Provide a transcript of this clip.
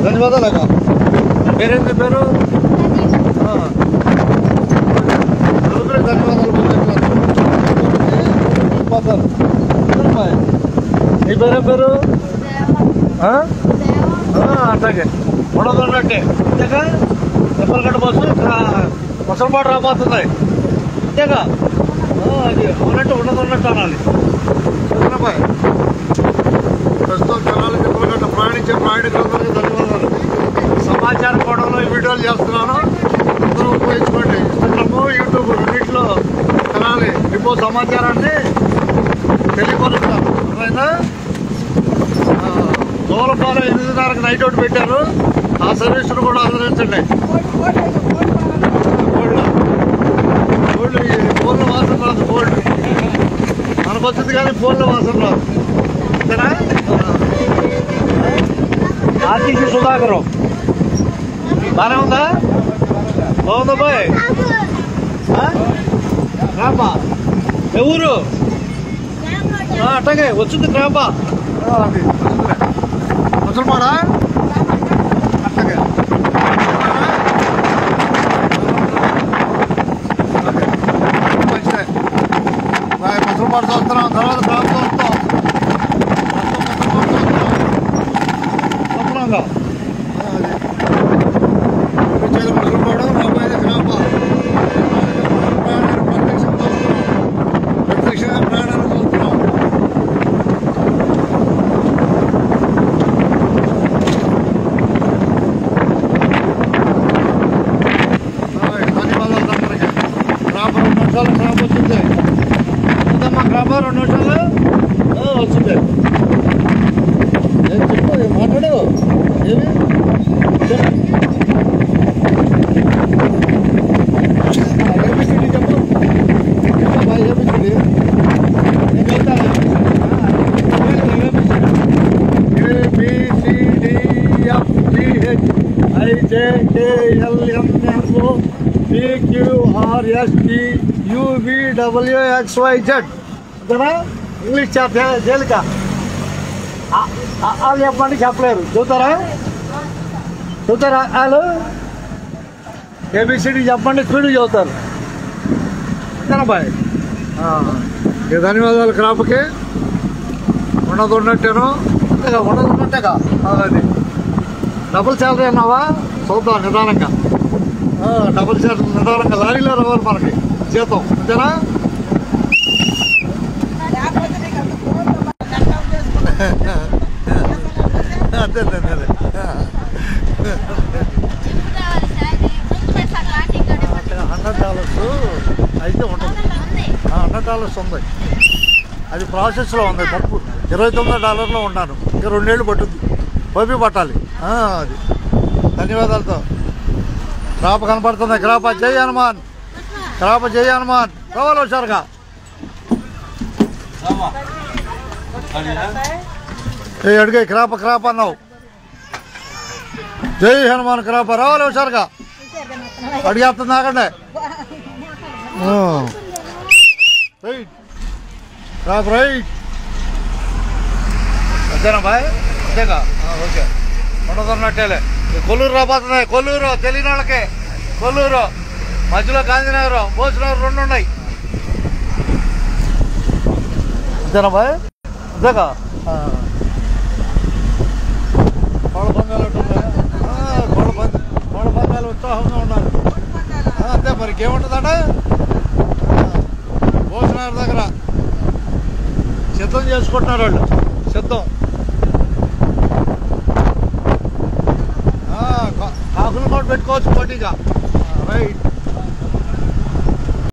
ధన్యవాదాలు. పేరేంటి పేరు? ధన్యవాదాలు. నీ పేరేం పేరు? అట్లాగే ఉండదున్నట్టే అంతేగా. ఎప్పటికట్ట బస్సు ముసలిపాటు రాబోతుంది అంతేగా. అది ఉన్నట్టు ఉండదున్నట్టు అనాలి. ప్రస్తుతం జనాలకి ఎప్పటికట్ట ప్రయాణించే ప్రయాణికులందరికీ ధన్యవాదాలు. సమాచార కోణంలో ఈ వీడియోలు చేస్తున్నాను. అందరూ ఉపయోగించుకోండి. ఇన్స్టాగ్రామ్, యూట్యూబ్ రెండింటిలో కనాలి డిపో సమాచారాన్ని తెలియపరుస్తారు. అర్థమైందా? దూలపాలెం 8:30కి నైట్ అవుట్ పెట్టారు. ఆ సర్వీసును కూడా ఆదరించండి. గోల్డ్ ఫోన్ల వాసన రాదు. గోల్డ్ మనకు వచ్చింది కానీ ఫోన్ల వాసన రాదు. అంతేనా? ఆర్టీసీ సుధాకరం బాగానే ఉందా? బాగుందా బాయ్? రాంబా ఎవరు? అట్టగే వచ్చింది రాంబా. ముసల్మాడా? అట్టగే మంచిదే. ముసల్మాడు చూస్తున్నాం. తర్వాత గ్రామం చూస్తాం. చెప్తున్నాగా ముసల్మాడు రాబోయేది గ్రామా. ప్రత్యక్షంగా ప్రయాణాలు చూస్తున్నాం. ధన్యవాదాలు అందరికీ. గ్రామ 2 నిమిషాలు గ్రామ వచ్చింది. ఉందమ్మా గ్రామ 2 నిమిషాలు వచ్చింది. ఏం చెప్పు, మాట్లాడు. ఏమి ఏబిసిడి చెప్పు. ఏబిసిడి ABCDFGHIJKLMNOPQRSTUVWXYZ అంతేనా? ఇంగ్లీష్ తేలిక. వాళ్ళు చెప్పండి, చెప్పలేరు. చూస్తారా? వాళ్ళు ఏబిసిడి చెప్పండి, స్పీడ్ చదువుతారు. అంతేనా బాయ్? ధన్యవాదాలు. క్రాప్కి ఉన్నది ఉన్నట్టేను. అంతేగా ఉన్నది ఉన్నట్టేగా. అది డబుల్ శాలరీ అన్నావా? చూద్దాం నిదానంగా. డబుల్ శాలరీ నిదానంగా. లారీలో రావాలి మనకి జీతం. అంతేనా? అదే $100 అయితే ఉండదు. $100 ఉంది. అది ప్రాసెస్లో ఉంది. $29 ఉన్నాను. ఇంకా 2 ఏళ్ళు పట్టుద్ది. పప్పి పట్టాలి. అది ధన్యవాదాలతో. క్రాప కనపడుతుంది. క్రాప జై హనుమాన్. క్రాప జై హనుమాన్. రావాలి హుషారుగా. అడిగే క్రాప క్రాప అన్నావు. జై హనుమాన్. క్రాప రావాలి హుషారుగా. అడిగేస్తుంది. ఆగండి. Right crop right. అంతేనా బాయ్? అంతేగా. ఓకే. ఉండదున్నట్టేలే. కొల్లూరు రాబోతున్నాయి. కొల్లూరు తెలియని వాళ్ళకి. కొల్లూరు మధ్యలో గాంధీనగర్, బోసునగర్ 2 ఉన్నాయి. అంతేనా బాయ్? అంతేగా. కోళ్ళ పందాలు ఉంటున్నాయి. కోళ్ళ పందాలు ఉత్సాహంగా ఉన్నారు. అంతే మరి ఇంకేముంటుందట? బోసునగర్ దగ్గర సిద్ధం చేసుకుంటున్నారు వాళ్ళు. సిద్ధం. కాకులు కూడా పెట్టుకోవచ్చు పోటీగా. రైట్.